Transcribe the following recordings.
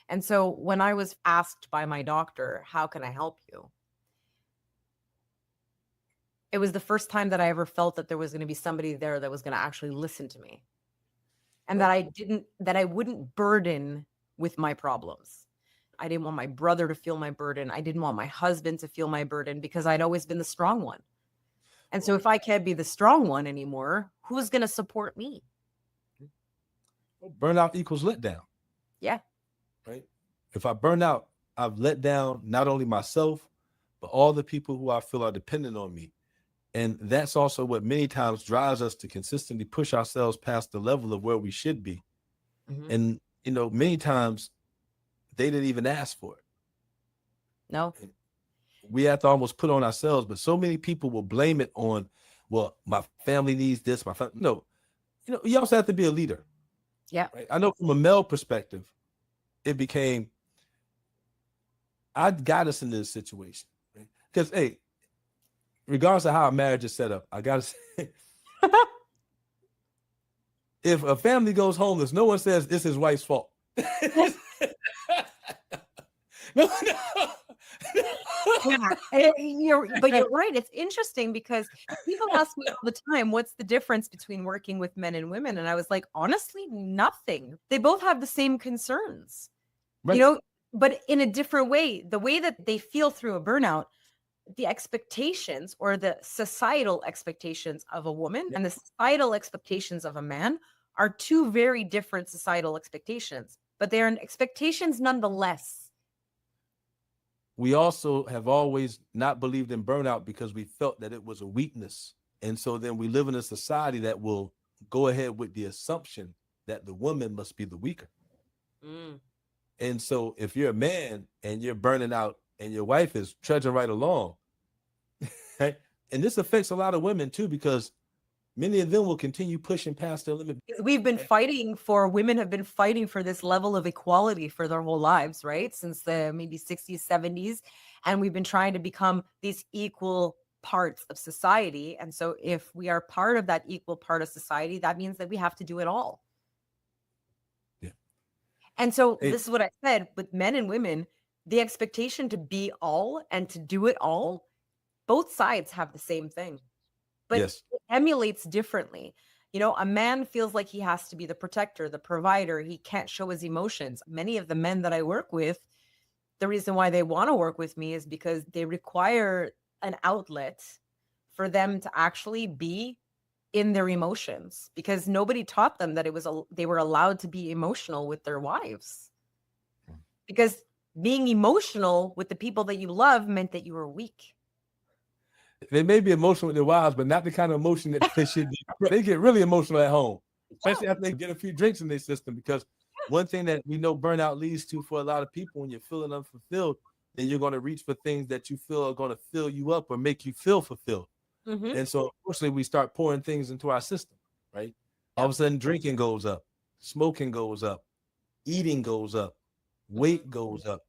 And so when I was asked by my doctor, how can I help you? It was the first time that I ever felt that there was going to be somebody there that was going to actually listen to me, and Right. that I wouldn't burden with my problems. I didn't want my brother to feel my burden. I didn't want my husband to feel my burden because I'd always been the strong one. And so if I can't be the strong one anymore, who's going to support me? Burnout equals letdown. Yeah. Right. If I burn out, I've let down not only myself, but all the people who I feel are dependent on me. And that's also what many times drives us to consistently push ourselves past the level of where we should be. Mm-hmm. And, many times they didn't even ask for it. No. We have to almost put on ourselves, but so many people will blame it on, well, my family needs this, my family. No, you also have to be a leader. Yeah. Right? I know from a male perspective, it became, I got us in this situation. Because, right? Hey, regardless of how a marriage is set up, I got to say, if a family goes homeless, no one says it's his wife's fault. No. Yeah, you're right. It's interesting because people ask me all the time, what's the difference between working with men and women? And I was like, honestly, nothing. They both have the same concerns, Right. but in a different way. The way that they feel through a burnout, the expectations or the societal expectations of a woman and the societal expectations of a man are two very different societal expectations, but they are expectations nonetheless. We also have always not believed in burnout because we felt that it was a weakness. And so then we live in a society that will go ahead with the assumption that the woman must be the weaker. Mm. And so if you're a man and you're burning out and your wife is trudging right along, right? And this affects a lot of women too, because many of them will continue pushing past their limit. Women have been fighting for this level of equality for their whole lives, right? Since the maybe 60s, 70s. And we've been trying to become these equal parts of society. And so if we are part of that equal part of society, that means that we have to do it all. Yeah. And so this is what I said with men and women, the expectation to be all and to do it all, both sides have the same thing. But yes, it emulates differently. A man feels like he has to be the protector, the provider. He can't show his emotions. Many of the men that I work with, the reason why they want to work with me is because they require an outlet for them to actually be in their emotions, because nobody taught them that they were allowed to be emotional with their wives. Because being emotional with the people that you love meant that you were weak. They may be emotional with their wives, but not the kind of emotion that they should be. They get really emotional at home, especially after they get a few drinks in their system. Because one thing that we know burnout leads to for a lot of people, when you're feeling unfulfilled, then you're going to reach for things that you feel are going to fill you up or make you feel fulfilled. Mm-hmm. And so, unfortunately, we start pouring things into our system, right? All of a sudden, drinking goes up, smoking goes up, eating goes up, weight goes up.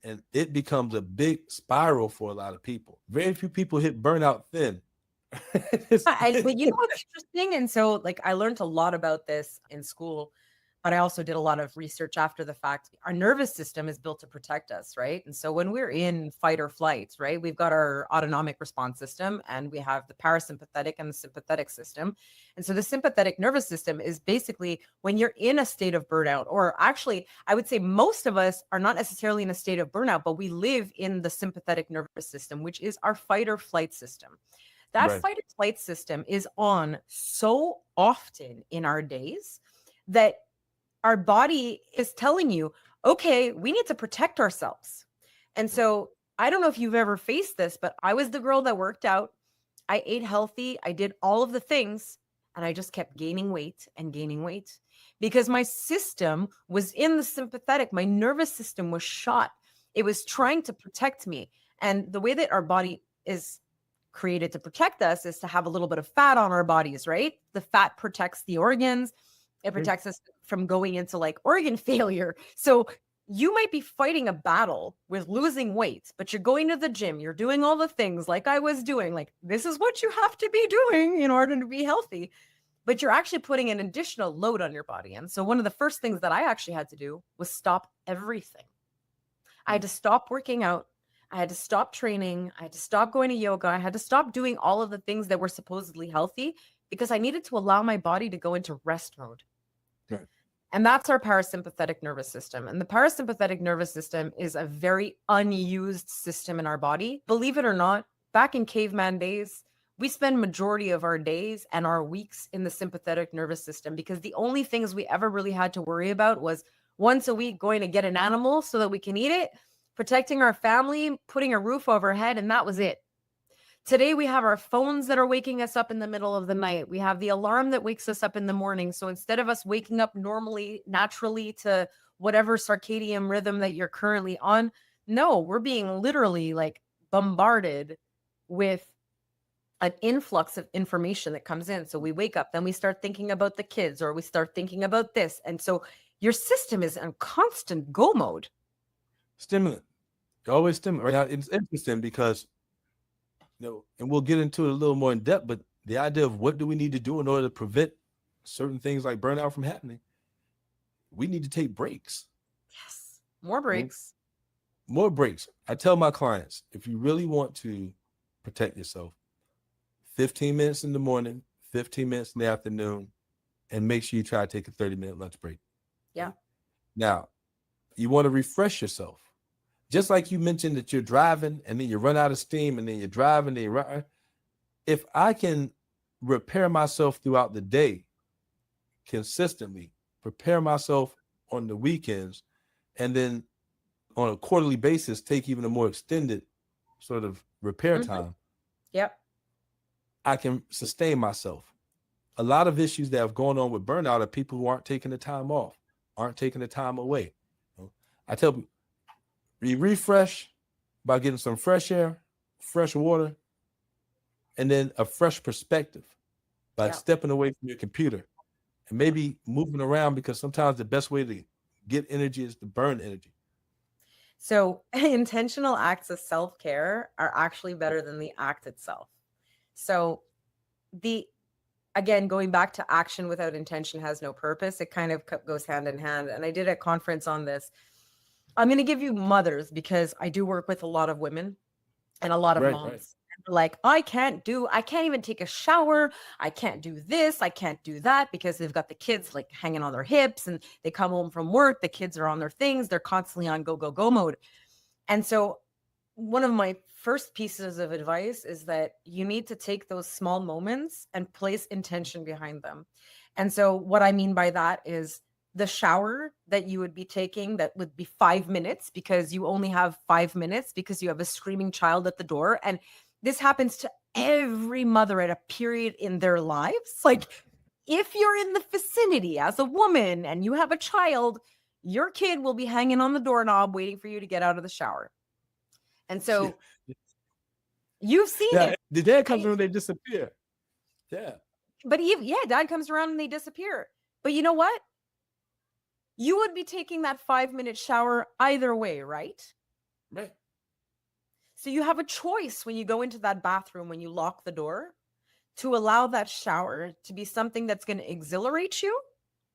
And it becomes a big spiral for a lot of people. Very few people hit burnout thin. But what's interesting? And so I learned a lot about this in school, but I also did a lot of research after the fact. Our nervous system is built to protect us, right? And so when we're in fight or flight, right, we've got our autonomic response system and we have the parasympathetic and the sympathetic system. And so the sympathetic nervous system is basically when you're in a state of burnout, or actually, I would say most of us are not necessarily in a state of burnout, but we live in the sympathetic nervous system, which is our fight or flight system. That fight or flight system is on so often in our days that our body is telling you, okay, we need to protect ourselves. And so I don't know if you've ever faced this, but I was the girl that worked out. I ate healthy. I did all of the things, and I just kept gaining weight because my system was in the sympathetic. My nervous system was shot. It was trying to protect me. And the way that our body is created to protect us is to have a little bit of fat on our bodies, right? The fat protects the organs. It protects us from going into organ failure. So you might be fighting a battle with losing weight, but you're going to the gym. You're doing all the things like I was doing. This is what you have to be doing in order to be healthy. but you're actually putting an additional load on your body. And so one of the first things that I actually had to do was stop everything. I had to stop working out. I had to stop training. I had to stop going to yoga. I had to stop doing all of the things that were supposedly healthy because I needed to allow my body to go into rest mode. Right. And that's our parasympathetic nervous system. And the parasympathetic nervous system is a very unused system in our body. Believe it or not, back in caveman days, we spend majority of our days and our weeks in the sympathetic nervous system because the only things we ever really had to worry about was once a week going to get an animal so that we can eat it, protecting our family, putting a roof over our head, and that was it. Today, we have our phones that are waking us up in the middle of the night. We have the alarm that wakes us up in the morning. So instead of us waking up normally, naturally to whatever circadian rhythm that you're currently on, no, we're being literally like bombarded with an influx of information that comes in. So we wake up, then we start thinking about the kids or we start thinking about this. And so your system is in constant go mode. Stimulant. Always stimulant. Right now, it's interesting because, and we'll get into it a little more in depth, but the idea of what do we need to do in order to prevent certain things like burnout from happening, we need to take breaks. Yes. More breaks. More breaks. I tell my clients, if you really want to protect yourself, 15 minutes in the morning, 15 minutes in the afternoon, and make sure you try to take a 30-minute lunch break. Yeah. Now, you want to refresh yourself. Just like you mentioned that you're driving and then you run out of steam and then you're driving, then you run. If I can repair myself throughout the day consistently, prepare myself on the weekends, and then on a quarterly basis, take even a more extended sort of repair time. Yep. I can sustain myself. A lot of issues that have gone on with burnout are people who aren't taking the time off, aren't taking the time away. I tell people, you refresh by getting some fresh air, fresh water, and then a fresh perspective by stepping away from your computer and maybe moving around, because sometimes the best way to get energy is to burn energy. So intentional acts of self-care are actually better than the act itself. So again, going back to action without intention has no purpose. It kind of goes hand in hand. And I did a conference on this. I'm going to give you mothers because I do work with a lot of women and a lot of moms. Right. Like, I can't even take a shower. I can't do this. I can't do that because they've got the kids like hanging on their hips and they come home from work. The kids are on their things. They're constantly on go, go, go mode. And so one of my first pieces of advice is that you need to take those small moments and place intention behind them. And so what I mean by that is the shower that you would be taking that would be 5 minutes because you only have 5 minutes because you have a screaming child at the door. And this happens to every mother at a period in their lives. Like, if you're in the vicinity as a woman and you have a child, your kid will be hanging on the doorknob waiting for you to get out of the shower. And so you've seen it. The dad comes around, they disappear. Yeah. But dad comes around and they disappear. But you know what? You would be taking that 5-minute shower either way, right? Right. So you have a choice when you go into that bathroom, when you lock the door, to allow that shower to be something that's going to exhilarate you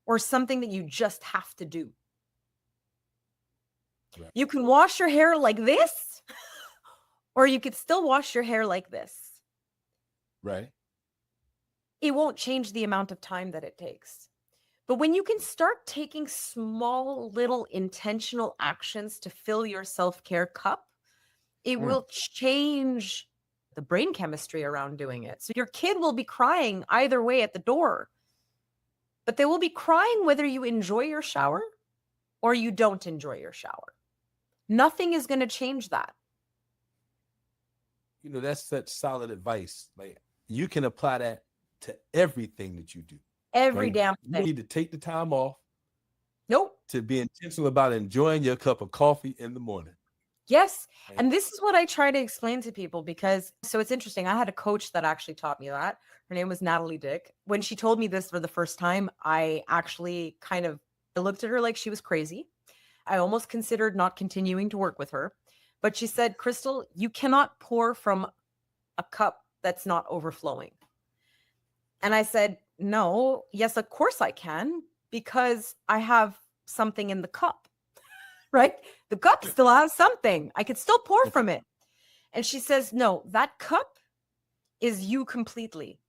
or something that you just have to do. Right. You can wash your hair like this, or you could still wash your hair like this. Right. It won't change the amount of time that it takes. But when you can start taking small, little intentional actions to fill your self-care cup, it will change the brain chemistry around doing it. So your kid will be crying either way at the door, but they will be crying whether you enjoy your shower or you don't enjoy your shower. Nothing is going to change that. That's such solid advice. Like, you can apply that to everything that you do. Every damn thing. You need to take the time off. Nope. To be intentional about enjoying your cup of coffee in the morning. Yes. And this is what I try to explain to people because, so it's interesting. I had a coach that actually taught me that. Her name was Natalie Dick. When she told me this for the first time, I actually I looked at her like she was crazy. I almost considered not continuing to work with her. But she said, Crystal, you cannot pour from a cup that's not overflowing. And I said, no, yes, of course I can, because I have something in the cup, right? The cup still has something. I could still pour from it. And she says, no, that cup is you completely.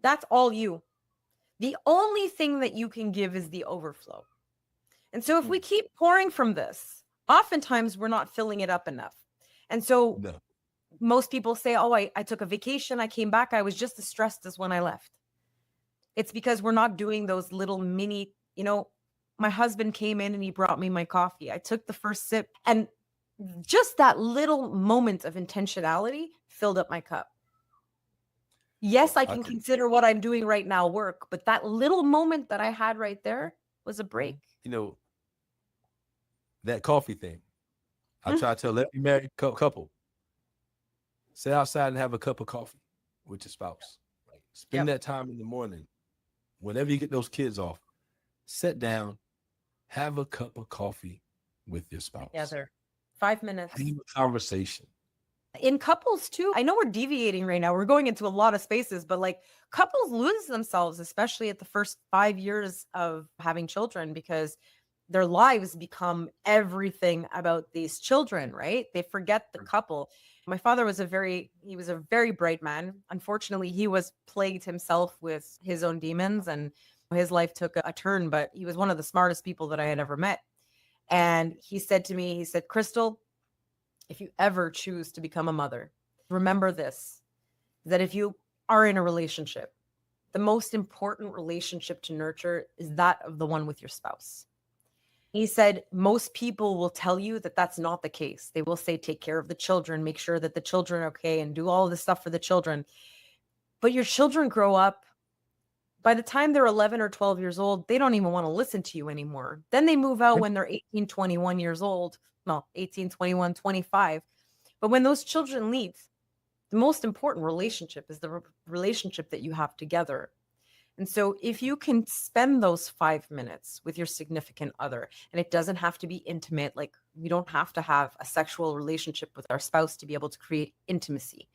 That's all you. The only thing that you can give is the overflow. And so if we keep pouring from this, oftentimes we're not filling it up enough. And so most people say, oh, I took a vacation, I came back, I was just as stressed as when I left. It's because we're not doing those little mini, my husband came in and he brought me my coffee. I took the first sip, and just that little moment of intentionality filled up my cup. Yes, I can consider what I'm doing right now work, but that little moment that I had right there was a break. That coffee thing. I try to tell every married couple, sit outside and have a cup of coffee with your spouse. Spend that time in the morning. Whenever you get those kids off, sit down, have a cup of coffee with your spouse. Together. 5 minutes. Have a conversation. In couples too, I know we're deviating right now. We're going into a lot of spaces, but like couples lose themselves, especially at the first 5 years of having children, because their lives become everything about these children, right? They forget the couple. My father was a very bright man. Unfortunately, he was plagued himself with his own demons, and his life took a turn, but he was one of the smartest people that I had ever met. And he said to me, Crystal, if you ever choose to become a mother, remember this, that if you are in a relationship, the most important relationship to nurture is that of the one with your spouse. He said, most people will tell you that that's not the case. They will say, take care of the children, make sure that the children are okay, and do all this stuff for the children. But your children grow up. By the time they're 11 or 12 years old, they don't even want to listen to you anymore. Then they move out when they're 18, 21 years old. No, 18, 21, 25. But when those children leave, the most important relationship is the relationship that you have together. And so if you can spend those 5 minutes with your significant other, and it doesn't have to be intimate, like we don't have to have a sexual relationship with our spouse to be able to create intimacy.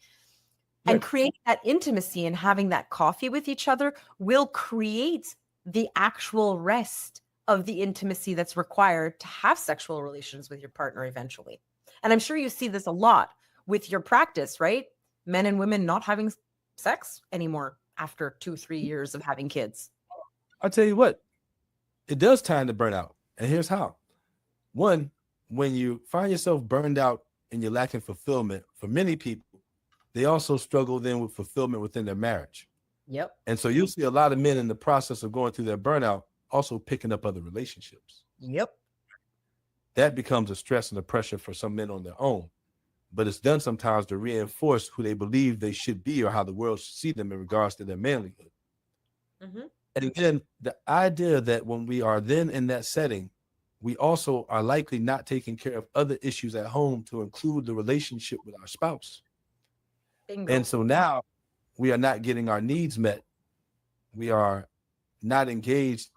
And create that intimacy and having that coffee with each other will create the actual rest of the intimacy that's required to have sexual relations with your partner eventually. And I'm sure you see this a lot with your practice, right? Men and women not having sex anymore after 2-3 years of having kids. I'll tell you what, it does tie into burnout. And here's how. One, when you find yourself burned out and you're lacking fulfillment, for many people, they also struggle then with fulfillment within their marriage. Yep. And so you'll see a lot of men in the process of going through their burnout also picking up other relationships. Yep. That becomes a stress and a pressure for some men on their own. But it's done sometimes to reinforce who they believe they should be or how the world should see them in regards to their manlyhood. Mm-hmm. And then the idea that when we are then in that setting, we also are likely not taking care of other issues at home to include the relationship with our spouse. Bingo. And so now we are not getting our needs met. We are not engaged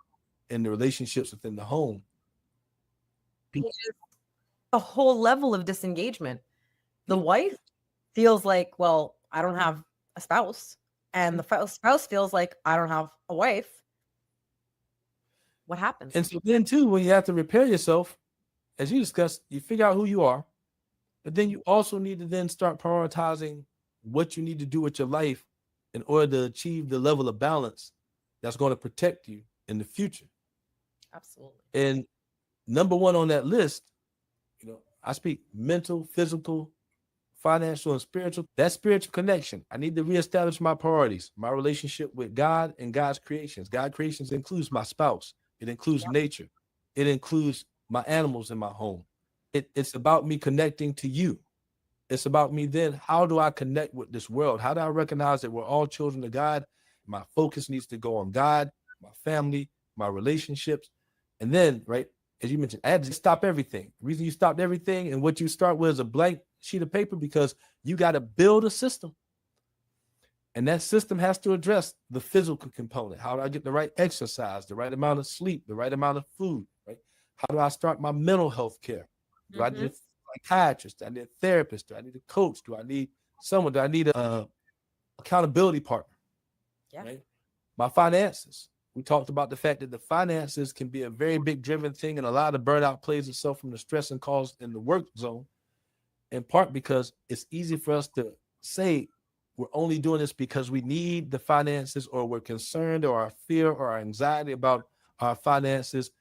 in the relationships within the home. A whole level of disengagement. The wife feels like, well, I don't have a spouse. And the spouse feels like, I don't have a wife. What happens? And so then too, when you have to repair yourself, as you discussed, you figure out who you are, but then you also need to then start prioritizing what you need to do with your life in order to achieve the level of balance that's going to protect you in the future. Absolutely. And number one on that list, I speak mental, physical, financial, and spiritual. That spiritual connection. I need to reestablish my priorities, my relationship with God and God's creations. God's creations includes my spouse. It includes nature. It includes my animals in my home. It's about me connecting to you. It's about me then, how do I connect with this world? How do I recognize that we're all children of God? My focus needs to go on God, my family, my relationships. And then, right, as you mentioned, I had to stop everything. The reason you stopped everything and what you start with is a blank sheet of paper because you got to build a system. And that system has to address the physical component. How do I get the right exercise, the right amount of sleep, the right amount of food, right? How do I start my mental health care? Do I need a psychiatrist? Do I need a therapist? Do I need a coach? Do I need someone? Do I need a accountability partner? Yeah. Right? My finances. We talked about the fact that the finances can be a very big driven thing, and a lot of burnout plays itself from the stress and caused in the work zone, in part because it's easy for us to say we're only doing this because we need the finances, or we're concerned, or our fear or our anxiety about our finances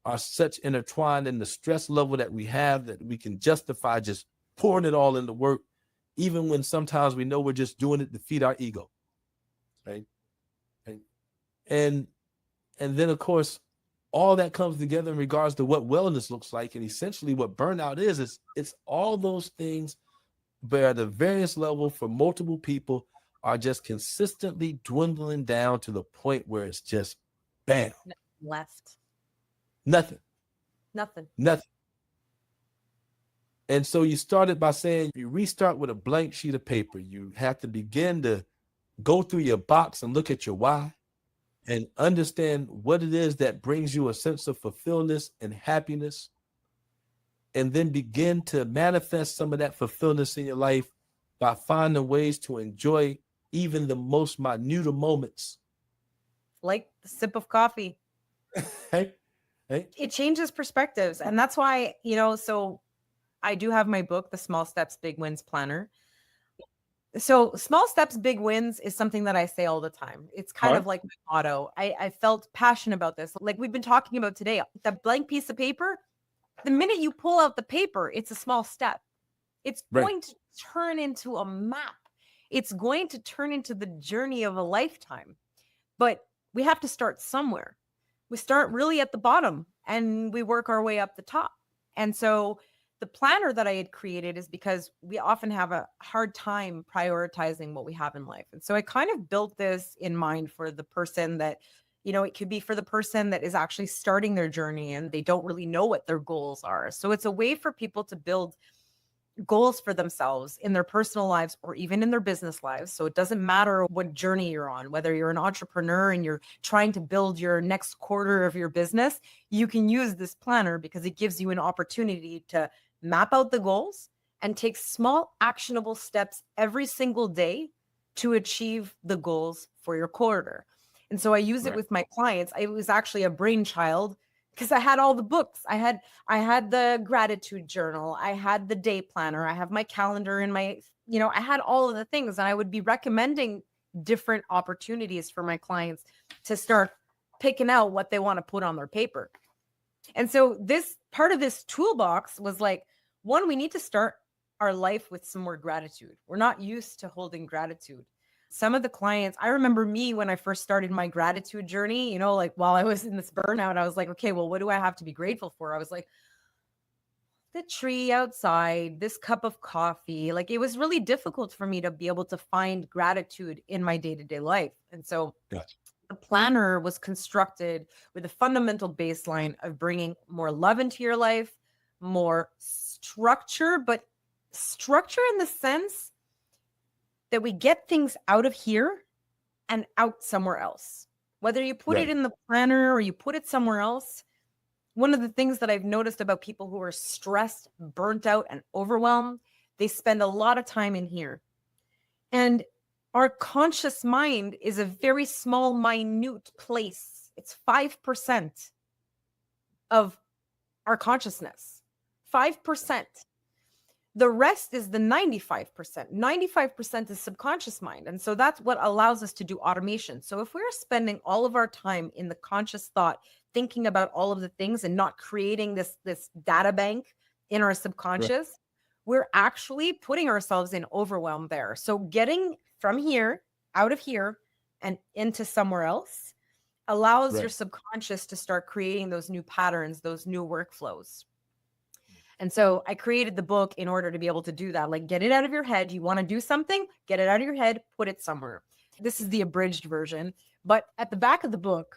are such intertwined in the stress level that we have that we can justify just pouring it all into work, even when sometimes we know we're just doing it to feed our ego, right? And then, of course, all that comes together in regards to what wellness looks like. And essentially what burnout is it's all those things, but at a various level for multiple people, are just consistently dwindling down to the point where it's just bam. Left. Nothing. Nothing. And so you started by saying you restart with a blank sheet of paper. You have to begin to go through your box and look at your why and understand what it is that brings you a sense of fulfillment and happiness, and then begin to manifest some of that fulfillment in your life by finding ways to enjoy even the most minute moments. Like the sip of coffee. Hey. It changes perspectives. And that's why, so I do have my book, The Small Steps, Big Wins Planner. So small steps, big wins is something that I say all the time. It's kind of like my motto. I felt passionate about this. Like we've been talking about today, that blank piece of paper, the minute you pull out the paper, it's a small step. It's going to turn into a map. It's going to turn into the journey of a lifetime. But we have to start somewhere. We start really at the bottom and we work our way up the top. And so the planner that I had created is because we often have a hard time prioritizing what we have in life. And so I kind of built this in mind for the person that, it could be for the person that is actually starting their journey and they don't really know what their goals are. So it's a way for people to build goals for themselves in their personal lives or even in their business lives. So it doesn't matter what journey you're on, whether you're an entrepreneur and you're trying to build your next quarter of your business, you can use this planner because it gives you an opportunity to map out the goals and take small actionable steps every single day to achieve the goals for your quarter. And so I use it with my clients. It was actually a brainchild because I had all the books. I had the gratitude journal. I had the day planner. I have my calendar and I had all of the things, and I would be recommending different opportunities for my clients to start picking out what they want to put on their paper. And so this part of this toolbox was like, one, we need to start our life with some more gratitude. We're not used to holding gratitude. Some of the clients, I remember me when I first started my gratitude journey, like while I was in this burnout, I was like, okay, well, what do I have to be grateful for? I was like, the tree outside, this cup of coffee. Like it was really difficult for me to be able to find gratitude in my day-to-day life. And so the planner was constructed with a fundamental baseline of bringing more love into your life, more structure, but structure in the sense that we get things out of here and out somewhere else. Whether you put it in the planner or you put it somewhere else, one of the things that I've noticed about people who are stressed, burnt out, and overwhelmed, they spend a lot of time in here. And our conscious mind is a very small, minute place. It's 5% of our consciousness. 5%. The rest is the 95%. 95% is subconscious mind. And so that's what allows us to do automation. So if we're spending all of our time in the conscious thought, thinking about all of the things and not creating this data bank in our subconscious, we're actually putting ourselves in overwhelm there. So getting from here, out of here, and into somewhere else allows your subconscious to start creating those new patterns, those new workflows. And so I created the book in order to be able to do that. Like, get it out of your head. You want to do something, get it out of your head, put it somewhere. This is the abridged version. But at the back of the book,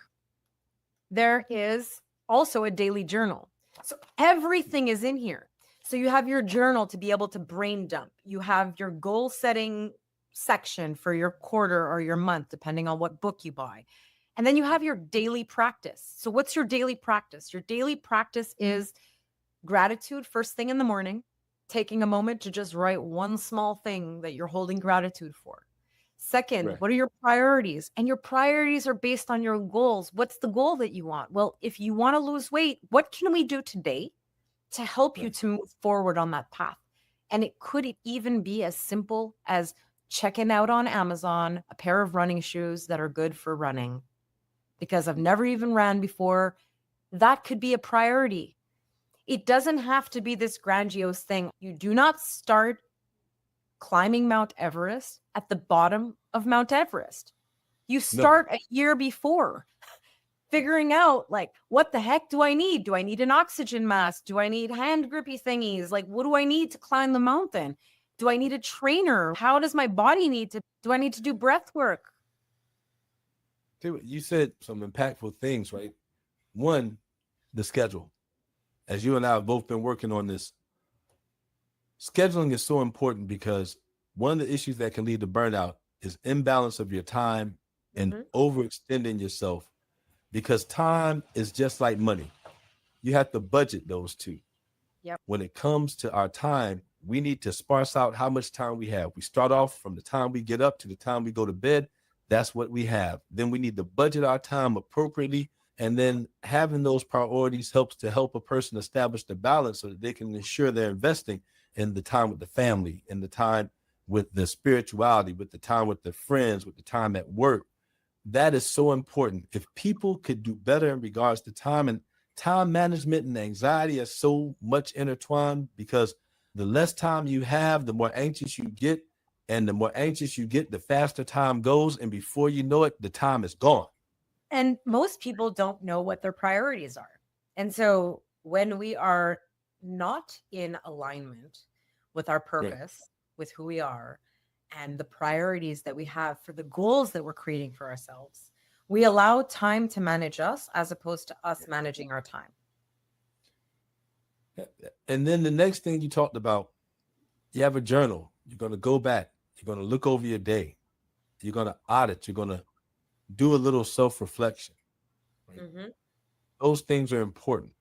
there is also a daily journal. So everything is in here. So you have your journal to be able to brain dump. You have your goal setting section for your quarter or your month, depending on what book you buy. And then you have your daily practice. So what's your daily practice? Your daily practice is gratitude first thing in the morning, taking a moment to just write one small thing that you're holding gratitude for. Second, Right. what are your priorities? And your priorities are based on your goals. What's the goal that you want? Well, if you want to lose weight, what can we do today to help you Right. to move forward on that path? And it could even be as simple as checking out on Amazon a pair of running shoes that are good for running, because I've never even ran before. That could be a priority. It doesn't have to be this grandiose thing. You do not start climbing Mount Everest at the bottom of Mount Everest. You No. start a year before, figuring out, like, what the heck do I need? Do I need an oxygen mask? Do I need hand grippy thingies? Like, what do I need to climb the mountain? Do I need a trainer? How does my body need to, do I need to do breath work? You said some impactful things, right? One, the schedule. As you and I have both been working on this, scheduling is so important because one of the issues that can lead to burnout is imbalance of your time and overextending yourself, because time is just like money. You have to budget those two. Yep. When it comes to our time, we need to sparse out how much time we have. We start off from the time we get up to the time we go to bed. That's what we have. Then we need to budget our time appropriately. And then having those priorities helps to help a person establish the balance so that they can ensure they're investing in the time with the family, in the time with the spirituality, with the time with the friends, with the time at work. That is so important. If people could do better in regards to time, and time management and anxiety are so much intertwined, because the less time you have, the more anxious you get. And the more anxious you get, the faster time goes. And before you know it, the time is gone. And most people don't know what their priorities are. And so when we are not in alignment with our purpose, with who we are, and the priorities that we have for the goals that we're creating for ourselves, we allow time to manage us as opposed to us managing our time. And then the next thing you talked about, you have a journal. You're going to go back. You're going to look over your day. You're going to audit. You're going to do a little self-reflection. Right? Those things are important.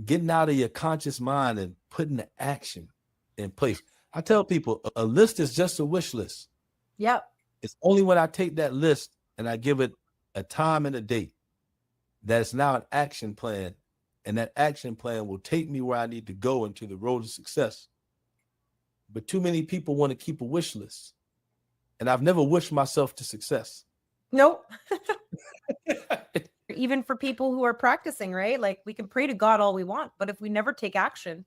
Getting out of your conscious mind and putting the action in place. I tell people a list is just a wish list. Yep. It's only when I take that list and I give it a time and a date that it's now an action plan. And that action plan will take me where I need to go into the road to success. But too many people want to keep a wish list. And I've never wished myself to success. Nope. Even for people who are practicing, right? Like, we can pray to God all we want, but if we never take action,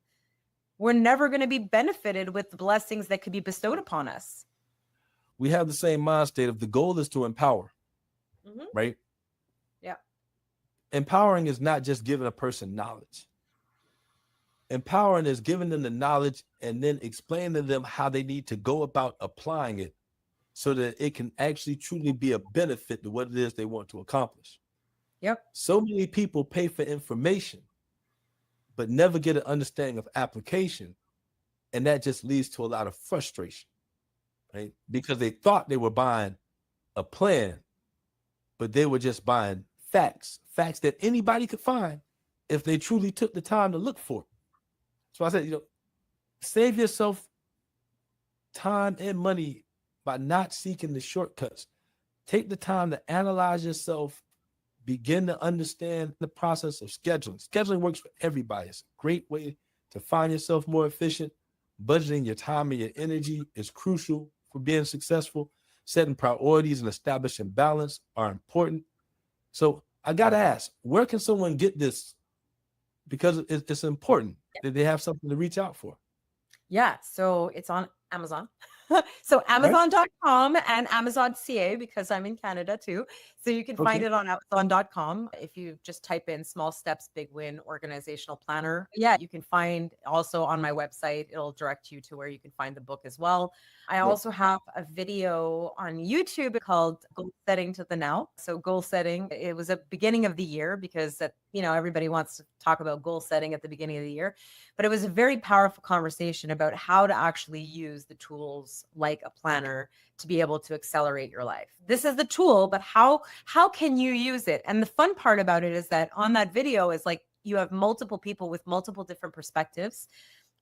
we're never going to be benefited with the blessings that could be bestowed upon us. We have the same mind state of the goal is to empower, right? Yeah. Empowering is not just giving a person knowledge. Empowering is giving them the knowledge and then explaining to them how they need to go about applying it so that it can actually truly be a benefit to what it is they want to accomplish. Yep. So many people pay for information, but never get an understanding of application. And that just leads to a lot of frustration, right? Because they thought they were buying a plan, but they were just buying facts that anybody could find if they truly took the time to look for it. So I said, save yourself time and money by not seeking the shortcuts. Take the time to analyze yourself, begin to understand the process of scheduling. Scheduling works for everybody. It's a great way to find yourself more efficient. Budgeting your time and your energy is crucial for being successful. Setting priorities and establishing balance are important. So I got to ask, where can someone get this? Because it's important that they have something to reach out for. Yeah. So it's on Amazon. So Amazon.com and Amazon.ca, because I'm in Canada too. So you can find it on Amazon.com. If you just type in Small Steps, Big Win Organizational Planner. Yeah, you can find also on my website. It'll direct you to where you can find the book as well. I also have a video on YouTube called Goal Setting to the Now. So goal setting, it was a beginning of the year because everybody wants to talk about goal setting at the beginning of the year. But it was a very powerful conversation about how to actually use the tools like a planner to be able to accelerate your life. This is the tool, but how can you use it? And the fun part about it is that on that video is like you have multiple people with multiple different perspectives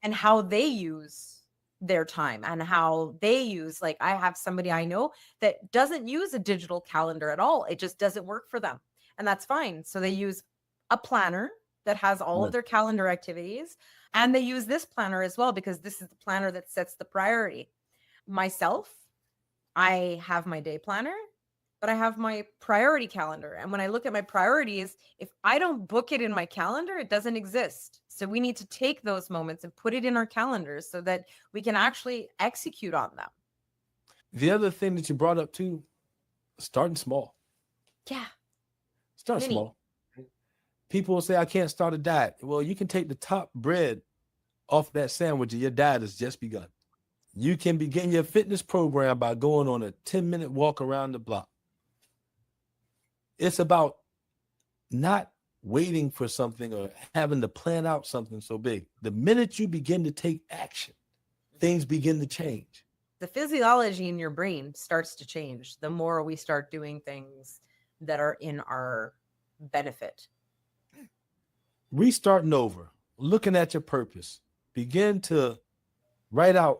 and how they use their time and how they use, like, I have somebody I know that doesn't use a digital calendar at all. It just doesn't work for them. And that's fine. So they use a planner that has all of their calendar activities. And they use this planner as well, because this is the planner that sets the priority. Myself, I have my day planner, but I have my priority calendar. And when I look at my priorities, if I don't book it in my calendar, it doesn't exist. So we need to take those moments and put it in our calendars so that we can actually execute on them. The other thing that you brought up too, starting small. Yeah. Start small. People will say, I can't start a diet. Well, you can take the top bread off that sandwich and your diet has just begun. You can begin your fitness program by going on a 10-minute walk around the block. It's about not waiting for something or having to plan out something so big. The minute you begin to take action, things begin to change. The physiology in your brain starts to change the more we start doing things that are in our benefit. Restarting over, looking at your purpose, begin to write out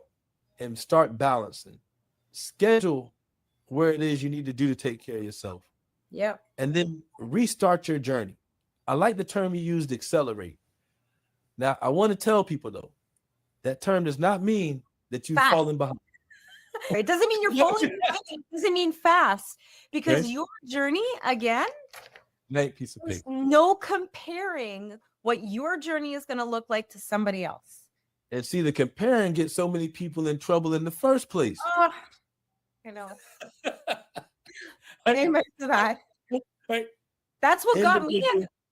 and start balancing. Schedule where it is you need to do to take care of yourself. Yeah. And then restart your journey. I like the term you used, accelerate. Now, I want to tell people, though, that term does not mean that you've fallen behind. It doesn't mean you're falling behind. It doesn't mean fast. Because your journey, again, piece of paper. No comparing what your journey is going to look like to somebody else. And see, the comparing gets so many people in trouble in the first place. I know. Amen to that. That's what got me.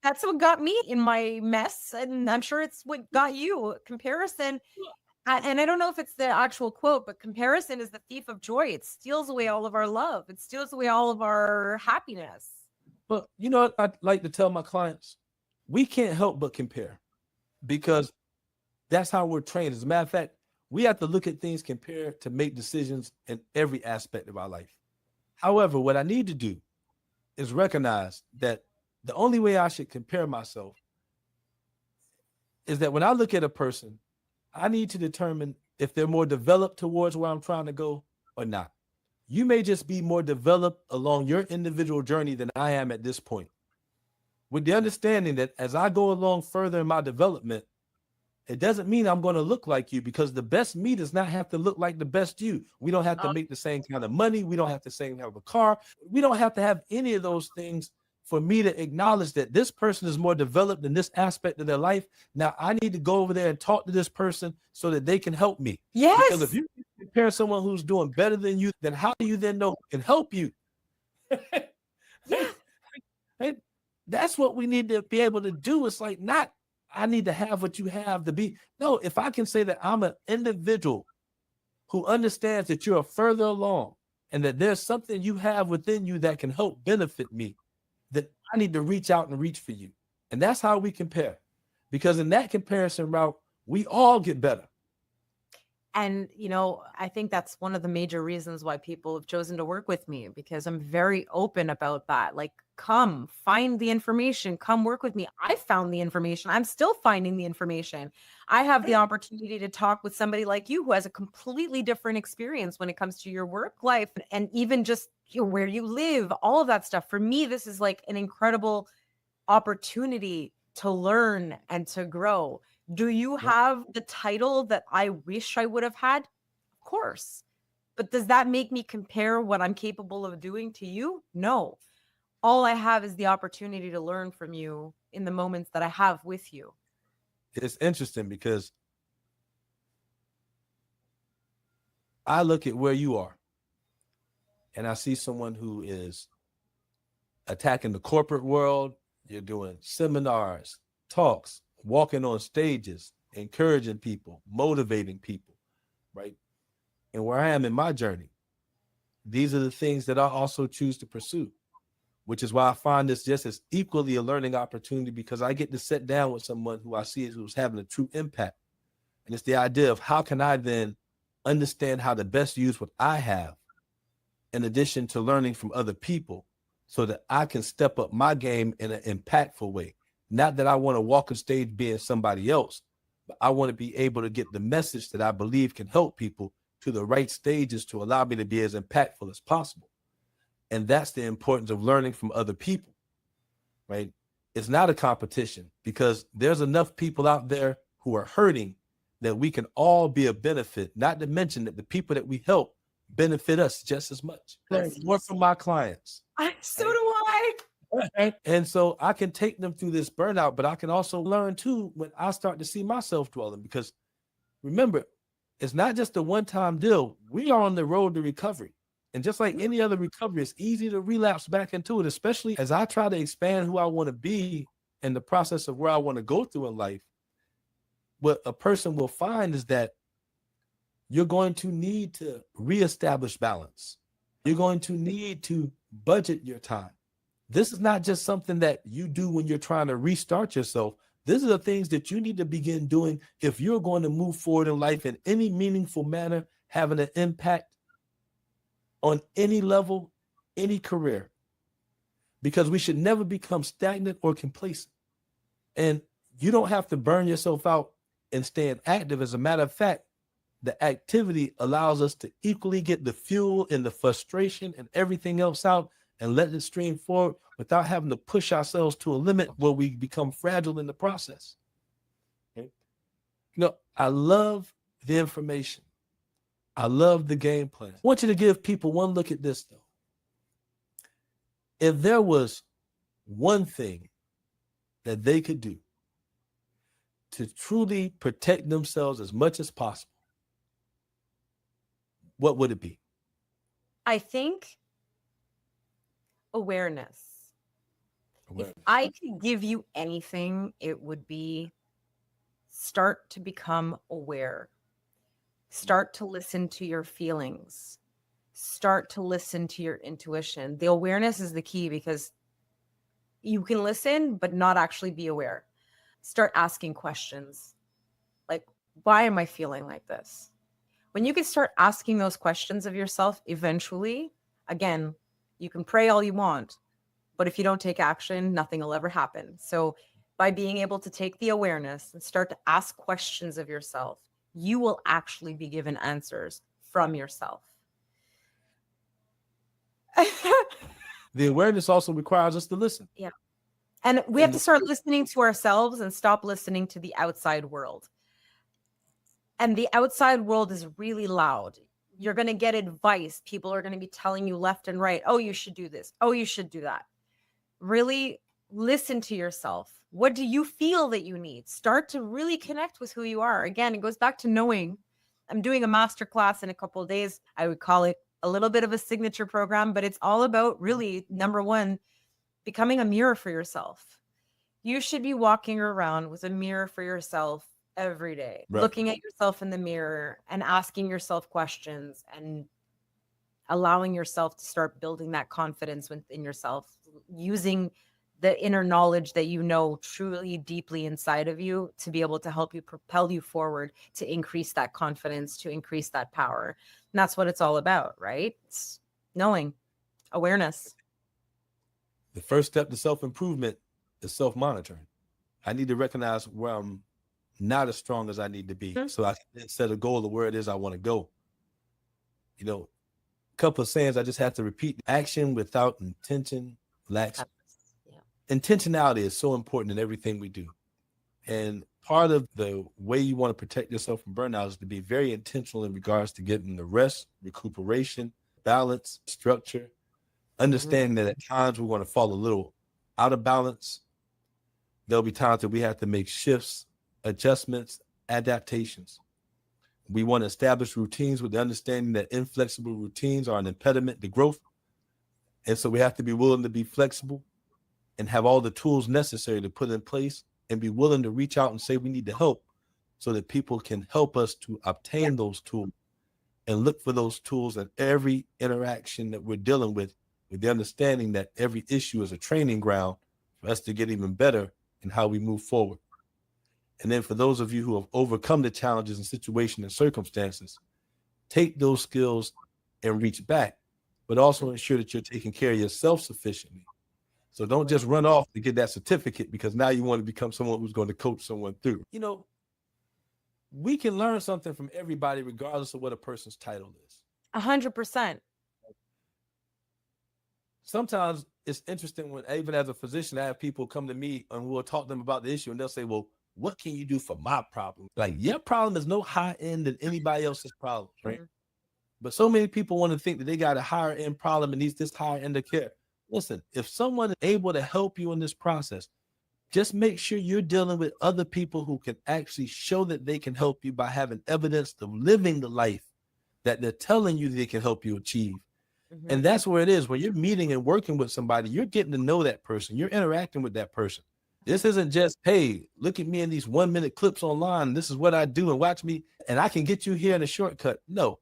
That's what got me in my mess, and I'm sure it's what got you. Comparison, and I don't know if it's the actual quote, but comparison is the thief of joy. It steals away all of our love. It steals away all of our happiness. But you know what I'd like to tell my clients? We can't help but compare, because that's how we're trained. As a matter of fact, we have to look at things, compare to make decisions in every aspect of our life. However, what I need to do is recognize that the only way I should compare myself is that when I look at a person, I need to determine if they're more developed towards where I'm trying to go or not. You may just be more developed along your individual journey than I am at this point, with the understanding that as I go along further in my development, it doesn't mean I'm going to look like you, because the best me does not have to look like the best you. We don't have to make the same kind of money. We don't have to have a car. We don't have to have any of those things for me to acknowledge that this person is more developed in this aspect of their life. Now I need to go over there and talk to this person so that they can help me. Yes. Because if you compare someone who's doing better than you, then how do you then know who can help you? Hey, that's what we need to be able to do. It's like, not I need to have what you have to be. No, if I can say that I'm an individual who understands that you're further along and that there's something you have within you that can help benefit me, that I need to reach out and reach for you. And that's how we compare. Because in that comparison route, we all get better. And, you know, I think that's one of the major reasons why people have chosen to work with me, because I'm very open about that. Like, come find the information, come work with me. I found the information. I'm still finding the information. I have the opportunity to talk with somebody like you who has a completely different experience when it comes to your work life and even just where you live, all of that stuff. For me, this is like an incredible opportunity to learn and to grow. Do you have the title that I wish I would have had? Of course. But does that make me compare what I'm capable of doing to you? No. All I have is the opportunity to learn from you in the moments that I have with you. It's interesting because I look at where you are and I see someone who is attacking the corporate world. You're doing seminars, talks, walking on stages, encouraging people, motivating people, right? And where I am in my journey, these are the things that I also choose to pursue, which is why I find this just as equally a learning opportunity, because I get to sit down with someone who I see who's having a true impact. And it's the idea of how can I then understand how to best use what I have in addition to learning from other people so that I can step up my game in an impactful way. Not that I want to walk a stage being somebody else, but I want to be able to get the message that I believe can help people to the right stages to allow me to be as impactful as possible. And that's the importance of learning from other people, right? It's not a competition, because there's enough people out there who are hurting that we can all be a benefit, not to mention that the people that we help benefit us just as much. Learn more from my clients. So do I. And so I can take them through this burnout, but I can also learn too when I start to see myself dwelling, because remember, it's not just a one-time deal. We are on the road to recovery. And just like any other recovery, it's easy to relapse back into it, especially as I try to expand who I want to be in the process of where I want to go through in life. What a person will find is that you're going to need to reestablish balance. You're going to need to budget your time. This is not just something that you do when you're trying to restart yourself. These are the things that you need to begin doing if you're going to move forward in life in any meaningful manner, having an impact on any level, any career, because we should never become stagnant or complacent. And you don't have to burn yourself out and stay inactive. As a matter of fact, the activity allows us to equally get the fuel and the frustration and everything else out and let it stream forward without having to push ourselves to a limit where we become fragile in the process. Okay? I love the information. I love the game plan. I want you to give people one look at this, though. If there was one thing that they could do to truly protect themselves as much as possible, what would it be? I think awareness. If I could give you anything, it would be start to become aware. Start to listen to your feelings. Start to listen to your intuition. The awareness is the key, because you can listen, but not actually be aware. Start asking questions like, why am I feeling like this? When you can start asking those questions of yourself, eventually, again, you can pray all you want, but if you don't take action, nothing will ever happen. So by being able to take the awareness and start to ask questions of yourself, you will actually be given answers from yourself. The awareness also requires us to listen. Yeah. And we have to start listening to ourselves and stop listening to the outside world. And the outside world is really loud. You're going to get advice. People are going to be telling you left and right, oh, you should do this. Oh, you should do that. Really listen to yourself. What do you feel that you need? Start to really connect with who you are. Again, it goes back to knowing. I'm doing a masterclass in a couple of days. I would call it a little bit of a signature program, but it's all about really, number one, becoming a mirror for yourself. You should be walking around with a mirror for yourself every day, right? Looking at yourself in the mirror and asking yourself questions and allowing yourself to start building that confidence within yourself, using the inner knowledge that you know truly deeply inside of you to be able to help you propel you forward, to increase that confidence, to increase that power. And that's what it's all about, right? It's knowing, awareness. The first step to self-improvement is self-monitoring. I need to recognize where I'm not as strong as I need to be. So I can set a goal of where it is I want to go. A couple of sayings I just have to repeat. Action without intention lacks. Intentionality is so important in everything we do. And part of the way you want to protect yourself from burnout is to be very intentional in regards to getting the rest, recuperation, balance, structure, understanding that at times we're going to fall a little out of balance. There'll be times that we have to make shifts, adjustments, adaptations. We want to establish routines with the understanding that inflexible routines are an impediment to growth. And so we have to be willing to be flexible and have all the tools necessary to put in place and be willing to reach out and say we need to help so that people can help us to obtain those tools and look for those tools at every interaction that we're dealing with the understanding that every issue is a training ground for us to get even better in how we move forward. And then for those of you who have overcome the challenges and situations and circumstances, take those skills and reach back, but also ensure that you're taking care of yourself sufficiently. So don't just run off to get that certificate because now you want to become someone who's going to coach someone through. we can learn something from everybody, regardless of what a person's title is. 100%. Sometimes it's interesting when, even as a physician, I have people come to me and we'll talk to them about the issue, and they'll say, well, what can you do for my problem? Like, your problem is no higher end than anybody else's problem, right? Mm-hmm. But so many people want to think that they got a higher end problem and needs this higher end of care. Listen, if someone is able to help you in this process, just make sure you're dealing with other people who can actually show that they can help you by having evidence of living the life that they're telling you they can help you achieve. Mm-hmm. And that's where it is. When you're meeting and working with somebody, you're getting to know that person. You're interacting with that person. This isn't just, hey, look at me in these 1-minute clips online. This is what I do, and watch me, and I can get you here in a shortcut. No.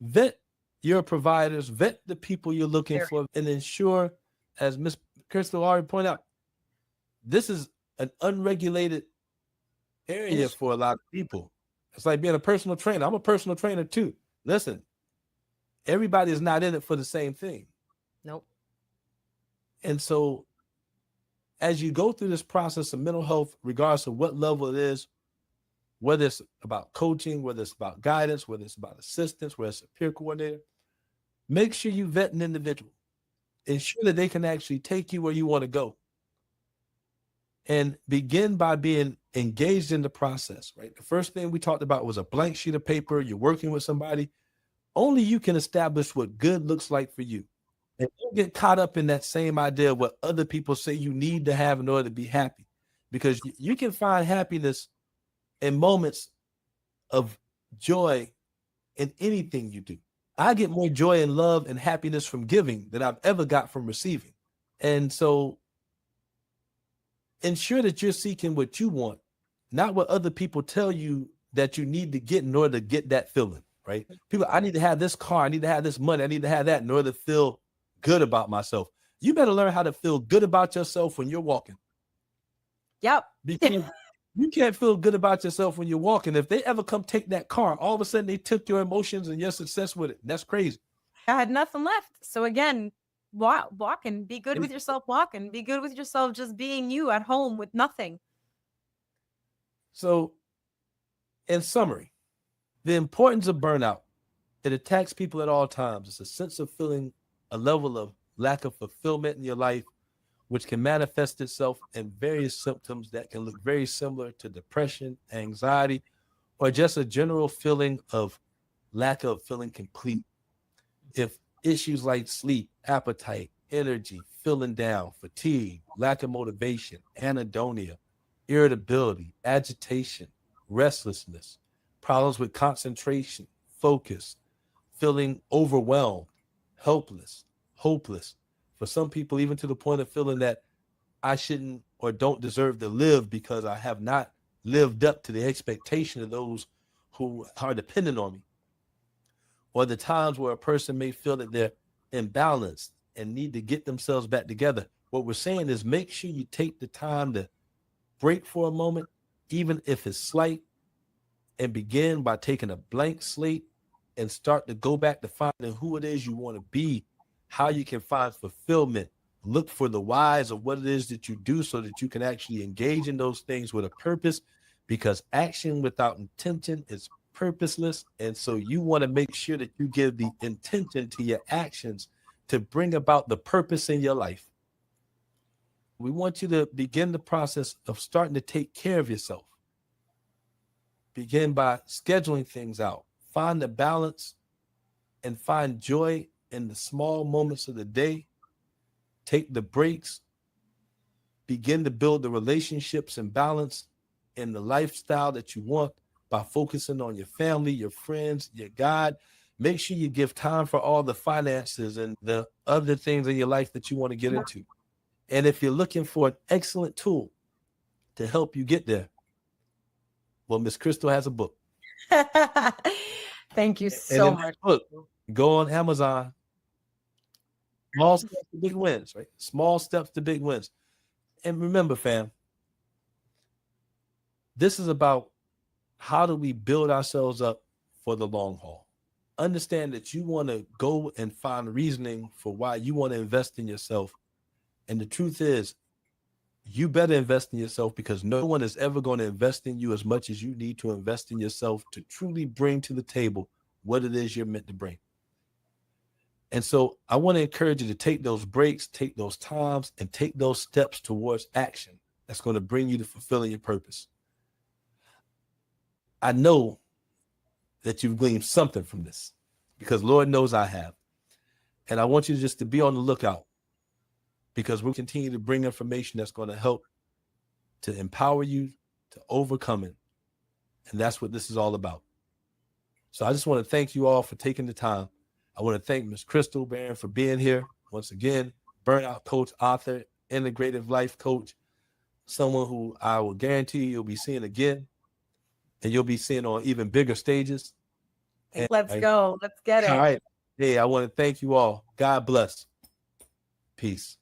Vet your providers, vet the people you're looking for, and ensure, as Ms. Crystal already pointed out, this is an unregulated area for a lot of people. It's like being a personal trainer. I'm a personal trainer too. Listen, everybody is not in it for the same thing. Nope. And so as you go through this process of mental health, regardless of what level it is, whether it's about coaching, whether it's about guidance, whether it's about assistance, whether it's a peer coordinator, make sure you vet an individual. Ensure that they can actually take you where you want to go. And begin by being engaged in the process, right? The first thing we talked about was a blank sheet of paper. You're working with somebody. Only you can establish what good looks like for you. And don't get caught up in that same idea of what other people say you need to have in order to be happy. Because you can find happiness in moments of joy in anything you do. I get more joy and love and happiness from giving than I've ever got from receiving. And so ensure that you're seeking what you want, not what other people tell you that you need to get in order to get that feeling, right? People, I need to have this car, I need to have this money, I need to have that in order to feel good about myself. You better learn how to feel good about yourself when you're walking. Yep. Because you can't feel good about yourself when you're walking. If they ever come take that car, all of a sudden they took your emotions and your success with it. That's crazy. I had nothing left. So again, walk and be good with yourself walking. Be good with yourself just being you at home with nothing. So in summary, the importance of burnout, it attacks people at all times. It's a sense of feeling a level of lack of fulfillment in your life, which can manifest itself in various symptoms that can look very similar to depression, anxiety, or just a general feeling of lack of feeling complete. If issues like sleep, appetite, energy, feeling down, fatigue, lack of motivation, anhedonia, irritability, agitation, restlessness, problems with concentration, focus, feeling overwhelmed, helpless, hopeless. For some people, even to the point of feeling that I shouldn't or don't deserve to live because I have not lived up to the expectation of those who are dependent on me. Or the times where a person may feel that they're imbalanced and need to get themselves back together. What we're saying is make sure you take the time to break for a moment, even if it's slight, and begin by taking a blank slate and start to go back to finding who it is you want to be, how you can find fulfillment. Look for the whys of what it is that you do so that you can actually engage in those things with a purpose, because action without intention is purposeless. And so you want to make sure that you give the intention to your actions to bring about the purpose in your life. We want you to begin the process of starting to take care of yourself. Begin by scheduling things out. Find the balance and find joy in the small moments of the day. Take the breaks. Begin to build the relationships and balance in the lifestyle that you want by focusing on your family, your friends, your God. Make sure you give time for all the finances and the other things in your life that you want to get into. And if you're looking for an excellent tool to help you get there, well, Miss Crystal has a book. Thank you so much. Book, go on Amazon. Small steps to big wins, right? Small steps to big wins. And remember, fam, this is about how do we build ourselves up for the long haul. Understand that you want to go and find reasoning for why you want to invest in yourself. And the truth is, you better invest in yourself, because no one is ever going to invest in you as much as you need to invest in yourself to truly bring to the table what it is you're meant to bring. And so I want to encourage you to take those breaks, take those times, and take those steps towards action that's going to bring you to fulfilling your purpose. I know that you've gleaned something from this, because Lord knows I have. And I want you just to be on the lookout, because we'll continue to bring information that's going to help to empower you to overcome it. And that's what this is all about. So I just want to thank you all for taking the time. I want to thank Ms. Crystal Baran for being here once again. Burnout Coach, author, Integrative Life Coach, someone who I will guarantee you'll be seeing again, and you'll be seeing on even bigger stages. And let's go. Let's get it. All right. Hey, I want to thank you all. God bless. Peace.